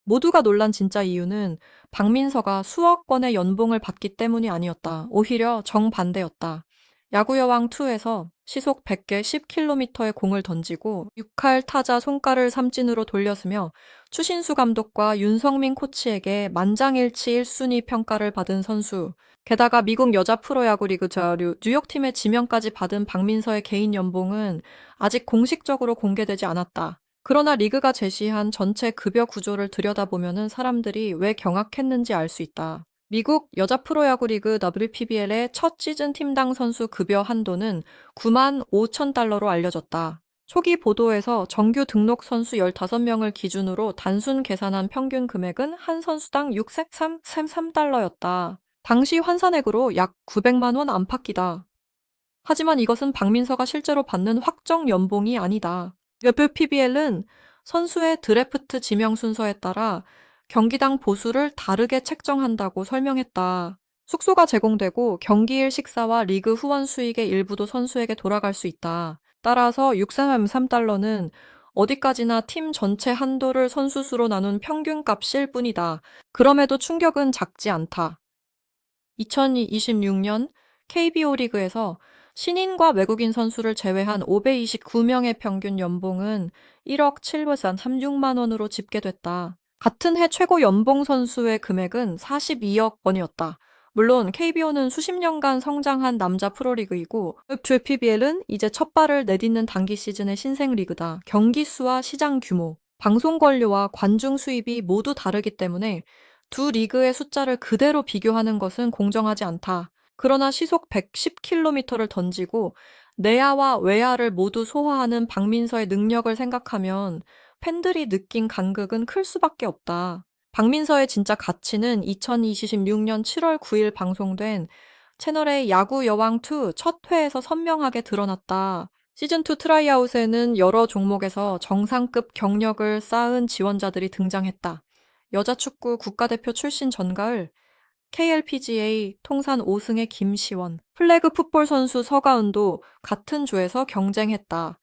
모두가 놀란 진짜 이유는 박민서가 수억 원의 연봉을 받기 때문이 아니었다. 오히려 정반대였다. 야구여왕2에서 시속 100개 10km의 공을 던지고 6할 타자 손가를 삼진으로 돌렸으며 추신수 감독과 윤성민 코치에게 만장일치 1순위 평가를 받은 선수. 게다가 미국 여자 프로야구 리그 뉴욕팀의 지명까지 받은 박민서의 개인 연봉은 아직 공식적으로 공개되지 않았다. 그러나 리그가 제시한 전체 급여 구조를 들여다보면 사람들이 왜 경악했는지 알 수 있다. 미국 여자 프로야구 리그 WPBL의 첫 시즌 팀당 선수 급여 한도는 9만 5천 달러로 알려졌다. 초기 보도에서 정규 등록 선수 15명을 기준으로 단순 계산한 평균 금액은 한 선수당 603달러였다. 당시 환산액으로 약 900만 원 안팎이다. 하지만 이것은 박민서가 실제로 받는 확정 연봉이 아니다. WPBL은 선수의 드래프트 지명 순서에 따라 경기당 보수를 다르게 책정한다고 설명했다. 숙소가 제공되고 경기일 식사와 리그 후원 수익의 일부도 선수에게 돌아갈 수 있다. 따라서 633달러는 어디까지나 팀 전체 한도를 선수 수로 나눈 평균값일 뿐이다. 그럼에도 충격은 작지 않다. 2026년 KBO 리그에서 신인과 외국인 선수를 제외한 529명의 평균 연봉은 1억 736만 원으로 집계됐다. 같은 해 최고 연봉 선수의 금액은 42억 원이었다. 물론 KBO는 수십 년간 성장한 남자 프로리그이고 WPBL은 이제 첫 발을 내딛는 단기 시즌의 신생 리그다. 경기 수와 시장 규모, 방송 권료와 관중 수입이 모두 다르기 때문에 두 리그의 숫자를 그대로 비교하는 것은 공정하지 않다. 그러나 시속 110km를 던지고 내야와 외야를 모두 소화하는 박민서의 능력을 생각하면 팬들이 느낀 간극은 클 수밖에 없다. 박민서의 진짜 가치는 2026년 7월 9일 방송된 채널의 야구 여왕2 첫 회에서 선명하게 드러났다. 시즌2 트라이아웃에는 여러 종목에서 정상급 경력을 쌓은 지원자들이 등장했다. 여자축구 국가대표 출신 전가을, KLPGA 통산 5승의 김시원, 플래그 풋볼 선수 서가은도 같은 조에서 경쟁했다.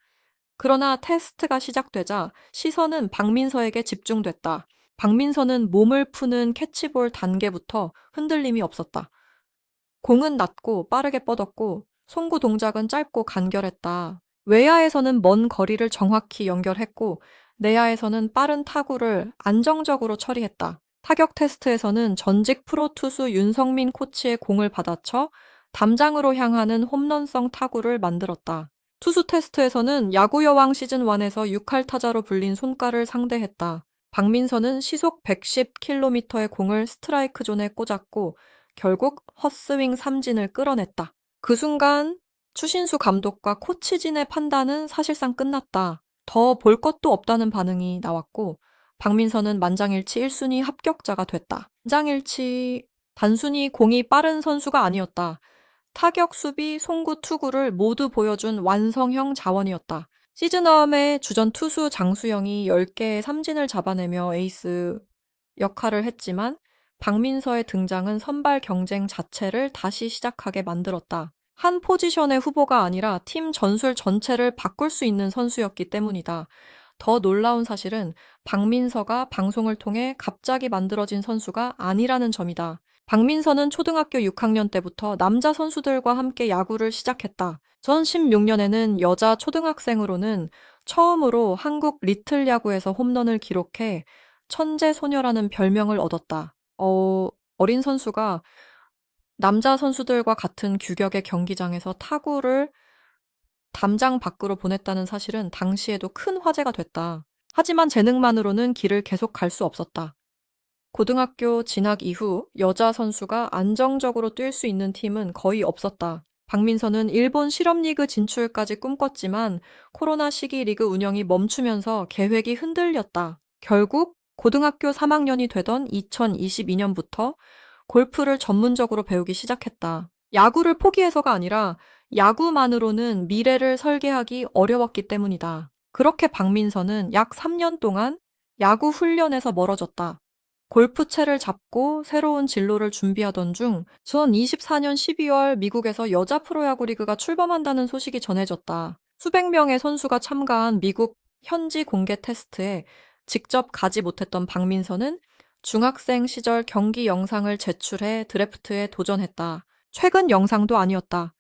그러나 테스트가 시작되자 시선은 박민서에게 집중됐다. 박민서는 몸을 푸는 캐치볼 단계부터 흔들림이 없었다. 공은 낮고 빠르게 뻗었고 송구 동작은 짧고 간결했다. 외야에서는 먼 거리를 정확히 연결했고 내야에서는 빠른 타구를 안정적으로 처리했다. 타격 테스트에서는 전직 프로 투수 윤성민 코치의 공을 받아쳐 담장으로 향하는 홈런성 타구를 만들었다. 투수 테스트에서는 야구여왕 시즌1에서 6할 타자로 불린 손가를 상대했다. 박민서는 시속 110km의 공을 스트라이크 존에 꽂았고 결국 헛스윙 삼진을 끌어냈다. 그 순간 추신수 감독과 코치진의 판단은 사실상 끝났다. 더 볼 것도 없다는 반응이 나왔고 박민서는 만장일치 1순위 합격자가 됐다. 만장일치 단순히 공이 빠른 선수가 아니었다. 타격, 수비, 송구, 투구를 모두 보여준 완성형 자원이었다. 시즌1의 주전 투수 장수영이 10개의 삼진을 잡아내며 에이스 역할을 했지만 박민서의 등장은 선발 경쟁 자체를 다시 시작하게 만들었다. 한 포지션의 후보가 아니라 팀 전술 전체를 바꿀 수 있는 선수였기 때문이다. 더 놀라운 사실은 박민서가 방송을 통해 갑자기 만들어진 선수가 아니라는 점이다. 박민서는 초등학교 6학년 때부터 남자 선수들과 함께 야구를 시작했다. 2016년에는 여자 초등학생으로는 처음으로 한국 리틀 야구에서 홈런을 기록해 천재 소녀라는 별명을 얻었다. 어린 선수가 남자 선수들과 같은 규격의 경기장에서 타구를 담장 밖으로 보냈다는 사실은 당시에도 큰 화제가 됐다. 하지만 재능만으로는 길을 계속 갈 수 없었다. 고등학교 진학 이후 여자 선수가 안정적으로 뛸 수 있는 팀은 거의 없었다. 박민서는 일본 실업리그 진출까지 꿈꿨지만 코로나 시기 리그 운영이 멈추면서 계획이 흔들렸다. 결국 고등학교 3학년이 되던 2022년부터 골프를 전문적으로 배우기 시작했다. 야구를 포기해서가 아니라 야구만으로는 미래를 설계하기 어려웠기 때문이다. 그렇게 박민서는 약 3년 동안 야구 훈련에서 멀어졌다. 골프채를 잡고 새로운 진로를 준비하던 중 2024년 12월 미국에서 여자 프로야구 리그가 출범한다는 소식이 전해졌다. 수백 명의 선수가 참가한 미국 현지 공개 테스트에 직접 가지 못했던 박민서는 중학생 시절 경기 영상을 제출해 드래프트에 도전했다. 최근 영상도 아니었다.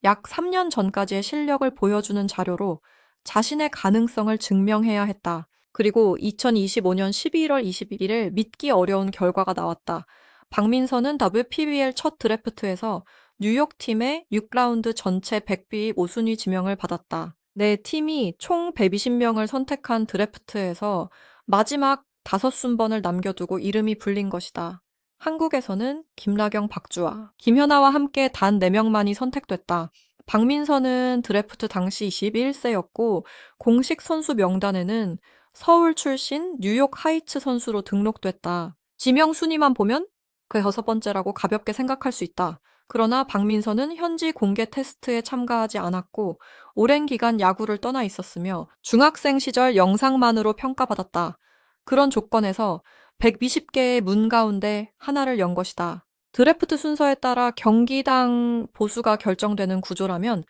약 3년 전까지의 실력을 보여주는 자료로 자신의 가능성을 증명해야 했다. 그리고 2025년 12월 21일 믿기 어려운 결과가 나왔다. 박민서는 WPBL 첫 드래프트에서 뉴욕 팀의 6라운드 전체 100비 5순위 지명을 받았다. 내 팀이 총 120명을 선택한 드래프트에서 마지막 5순번을 남겨두고 이름이 불린 것이다. 한국에서는 김라경, 박주아, 김현아와 함께 단 4명만이 선택됐다. 박민서는 드래프트 당시 21세였고 공식 선수 명단에는 서울 출신 뉴욕 하이츠 선수로 등록됐다. 지명 순위만 보면 그 6번째라고 가볍게 생각할 수 있다. 그러나 박민서는 현지 공개 테스트에 참가하지 않았고 오랜 기간 야구를 떠나 있었으며 중학생 시절 영상만으로 평가받았다. 그런 조건에서 120개의 문 가운데 하나를 연 것이다. 드래프트 순서에 따라 경기당 보수가 결정되는 구조라면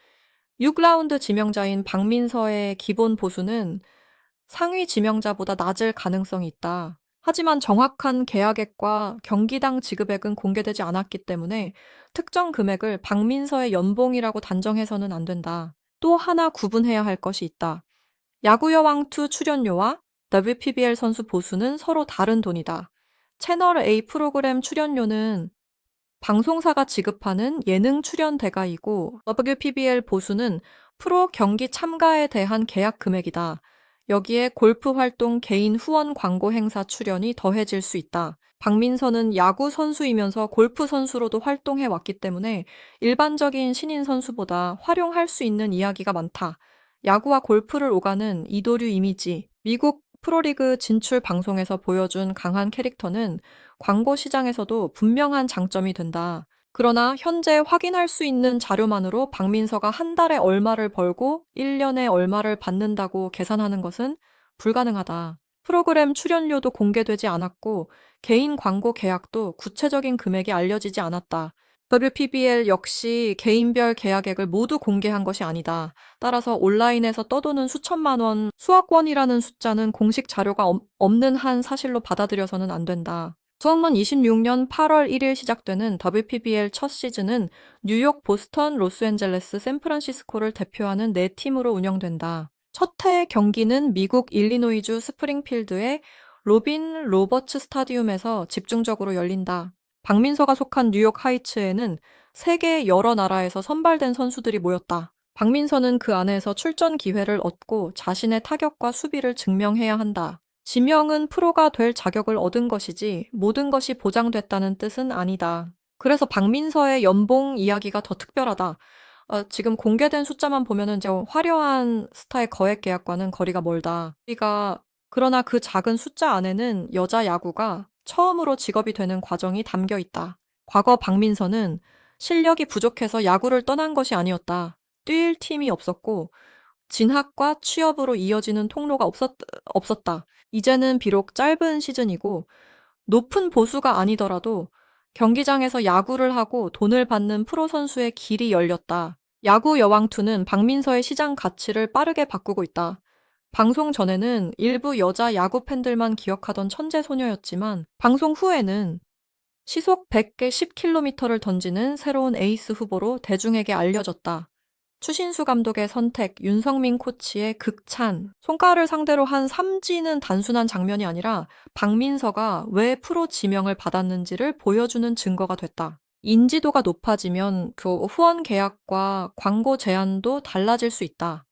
6라운드 지명자인 박민서의 기본 보수는 상위 지명자보다 낮을 가능성이 있다. 하지만 정확한 계약액과 경기당 지급액은 공개되지 않았기 때문에 특정 금액을 박민서의 연봉이라고 단정해서는 안 된다. 또 하나 구분해야 할 것이 있다. 야구여왕2 출연료와 WPBL 선수 보수는 서로 다른 돈이다. 채널 A 프로그램 출연료는 방송사가 지급하는 예능 출연 대가이고 WPBL 보수는 프로 경기 참가에 대한 계약 금액이다. 여기에 골프 활동 개인 후원 광고 행사 출연이 더해질 수 있다. 박민서는 야구 선수이면서 골프 선수로도 활동해 왔기 때문에 일반적인 신인 선수보다 활용할 수 있는 이야기가 많다. 야구와 골프를 오가는 이도류 이미지, 미국 프로리그 진출 방송에서 보여준 강한 캐릭터는 광고 시장에서도 분명한 장점이 된다. 그러나 현재 확인할 수 있는 자료만으로 박민서가 한 달에 얼마를 벌고 1년에 얼마를 받는다고 계산하는 것은 불가능하다. 프로그램 출연료도 공개되지 않았고 개인 광고 계약도 구체적인 금액이 알려지지 않았다. WPBL 역시 개인별 계약액을 모두 공개한 것이 아니다. 따라서 온라인에서 떠도는 수천만 원, 수억 원이라는 숫자는 공식 자료가 없는 한 사실로 받아들여서는 안 된다. 2026년 8월 1일 시작되는 WPBL 첫 시즌은 뉴욕, 보스턴, 로스앤젤레스, 샌프란시스코를 대표하는 4팀으로 운영된다. 첫 해 경기는 미국 일리노이주 스프링필드의 로빈 로버츠 스타디움에서 집중적으로 열린다. 박민서가 속한 뉴욕 하이츠에는 세계 여러 나라에서 선발된 선수들이 모였다. 박민서는 그 안에서 출전 기회를 얻고 자신의 타격과 수비를 증명해야 한다. 지명은 프로가 될 자격을 얻은 것이지 모든 것이 보장됐다는 뜻은 아니다. 그래서 박민서의 연봉 이야기가 더 특별하다. 지금 공개된 숫자만 보면은 이제 화려한 스타의 거액 계약과는 거리가 멀다. 그러나 그 작은 숫자 안에는 여자 야구가 처음으로 직업이 되는 과정이 담겨 있다. 과거 박민서는 실력이 부족해서 야구를 떠난 것이 아니었다. 뛸 팀이 없었고 진학과 취업으로 이어지는 통로가 없었다. 이제는 비록 짧은 시즌이고 높은 보수가 아니더라도 경기장에서 야구를 하고 돈을 받는 프로 선수의 길이 열렸다. 야구 여왕2는 박민서의 시장 가치를 빠르게 바꾸고 있다. 방송 전에는 일부 여자 야구 팬들만 기억하던 천재 소녀였지만 방송 후에는 시속 100개 10km를 던지는 새로운 에이스 후보로 대중에게 알려졌다. 추신수 감독의 선택, 윤성민 코치의 극찬, 손가락을 상대로 한 삼진은 단순한 장면이 아니라 박민서가 왜 프로 지명을 받았는지를 보여주는 증거가 됐다. 인지도가 높아지면 그 후원 계약과 광고 제한도 달라질 수 있다.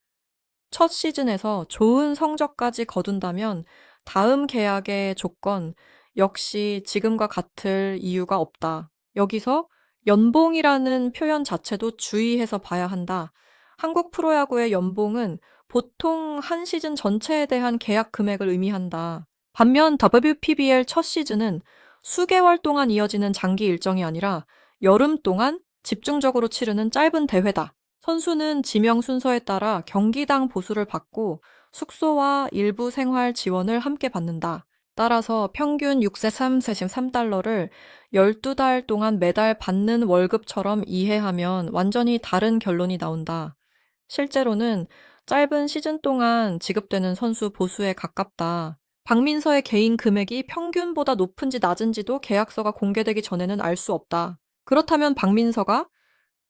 첫 시즌에서 좋은 성적까지 거둔다면 다음 계약의 조건 역시 지금과 같을 이유가 없다. 여기서 연봉이라는 표현 자체도 주의해서 봐야 한다. 한국 프로야구의 연봉은 보통 한 시즌 전체에 대한 계약 금액을 의미한다. 반면 WPBL 첫 시즌은 수개월 동안 이어지는 장기 일정이 아니라 여름 동안 집중적으로 치르는 짧은 대회다. 선수는 지명 순서에 따라 경기당 보수를 받고 숙소와 일부 생활 지원을 함께 받는다. 따라서 평균 6세 333달러를 12달 동안 매달 받는 월급처럼 이해하면 완전히 다른 결론이 나온다. 실제로는 짧은 시즌 동안 지급되는 선수 보수에 가깝다. 박민서의 개인 금액이 평균보다 높은지 낮은지도 계약서가 공개되기 전에는 알 수 없다. 그렇다면 박민서가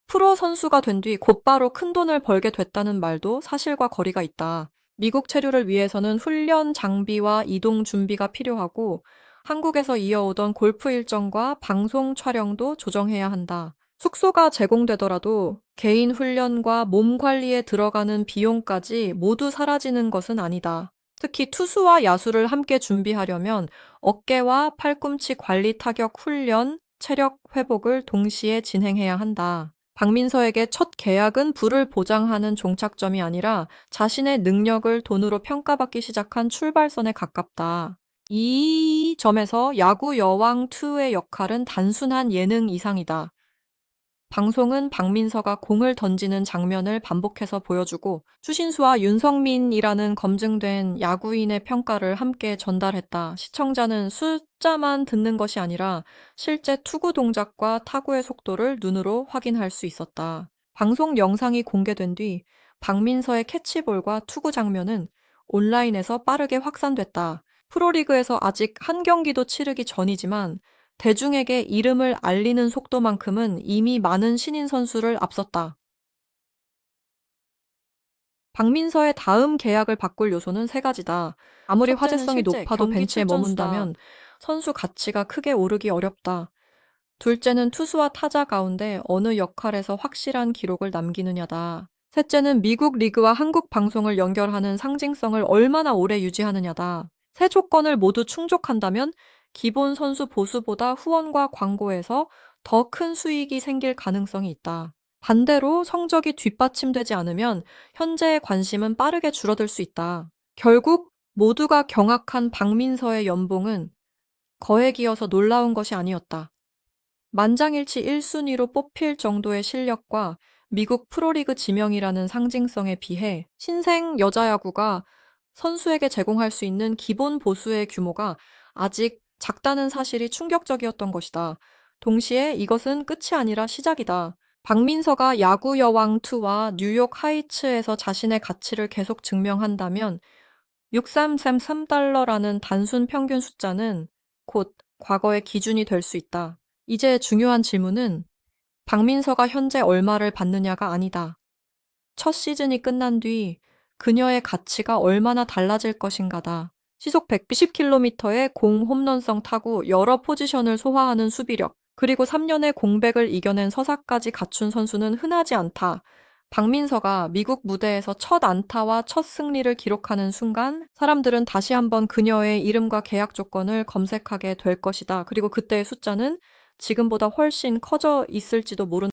프로 선수가 된 뒤 곧바로 큰돈을 벌게 됐다는 말도 사실과 거리가 있다. 미국 체류를 위해서는 훈련 장비와 이동 준비가 필요하고 한국에서 이어오던 골프 일정과 방송 촬영도 조정해야 한다. 숙소가 제공되더라도 개인 훈련과 몸 관리에 들어가는 비용까지 모두 사라지는 것은 아니다. 특히 투수와 야수를 함께 준비하려면 어깨와 팔꿈치 관리 타격 훈련, 체력 회복을 동시에 진행해야 한다. 박민서에게 첫 계약은 부를 보장하는 종착점이 아니라 자신의 능력을 돈으로 평가받기 시작한 출발선에 가깝다. 이 점에서 야구 여왕2의 역할은 단순한 예능 이상이다. 방송은 박민서가 공을 던지는 장면을 반복해서 보여주고 추신수와 윤성민이라는 검증된 야구인의 평가를 함께 전달했다. 시청자는 숫자만 듣는 것이 아니라 실제 투구 동작과 타구의 속도를 눈으로 확인할 수 있었다. 방송 영상이 공개된 뒤 박민서의 캐치볼과 투구 장면은 온라인에서 빠르게 확산됐다. 프로리그에서 아직 한 경기도 치르기 전이지만 대중에게 이름을 알리는 속도만큼은 이미 많은 신인 선수를 앞섰다. 박민서의 다음 계약을 바꿀 요소는 세 가지다. 아무리 화제성이 높아도 벤치에 머문다면 선수 가치가 크게 오르기 어렵다. 둘째는 투수와 타자 가운데 어느 역할에서 확실한 기록을 남기느냐다. 셋째는 미국 리그와 한국 방송을 연결하는 상징성을 얼마나 오래 유지하느냐다. 세 조건을 모두 충족한다면 기본 선수 보수보다 후원과 광고에서 더 큰 수익이 생길 가능성이 있다. 반대로 성적이 뒷받침되지 않으면 현재의 관심은 빠르게 줄어들 수 있다. 결국 모두가 경악한 박민서의 연봉은 거액이어서 놀라운 것이 아니었다. 만장일치 1순위로 뽑힐 정도의 실력과 미국 프로리그 지명이라는 상징성에 비해 신생 여자야구가 선수에게 제공할 수 있는 기본 보수의 규모가 아직 작다는 사실이 충격적이었던 것이다. 동시에 이것은 끝이 아니라 시작이다. 박민서가 야구 여왕2와 뉴욕 하이츠에서 자신의 가치를 계속 증명한다면 6333달러라는 단순 평균 숫자는 곧 과거의 기준이 될 수 있다. 이제 중요한 질문은 박민서가 현재 얼마를 받느냐가 아니다. 첫 시즌이 끝난 뒤 그녀의 가치가 얼마나 달라질 것인가다. 시속 110km의 공 홈런성 타구, 여러 포지션을 소화하는 수비력, 그리고 3년의 공백을 이겨낸 서사까지 갖춘 선수는 흔하지 않다. 박민서가 미국 무대에서 첫 안타와 첫 승리를 기록하는 순간 사람들은 다시 한번 그녀의 이름과 계약 조건을 검색하게 될 것이다. 그리고 그때의 숫자는 지금보다 훨씬 커져 있을지도 모른다.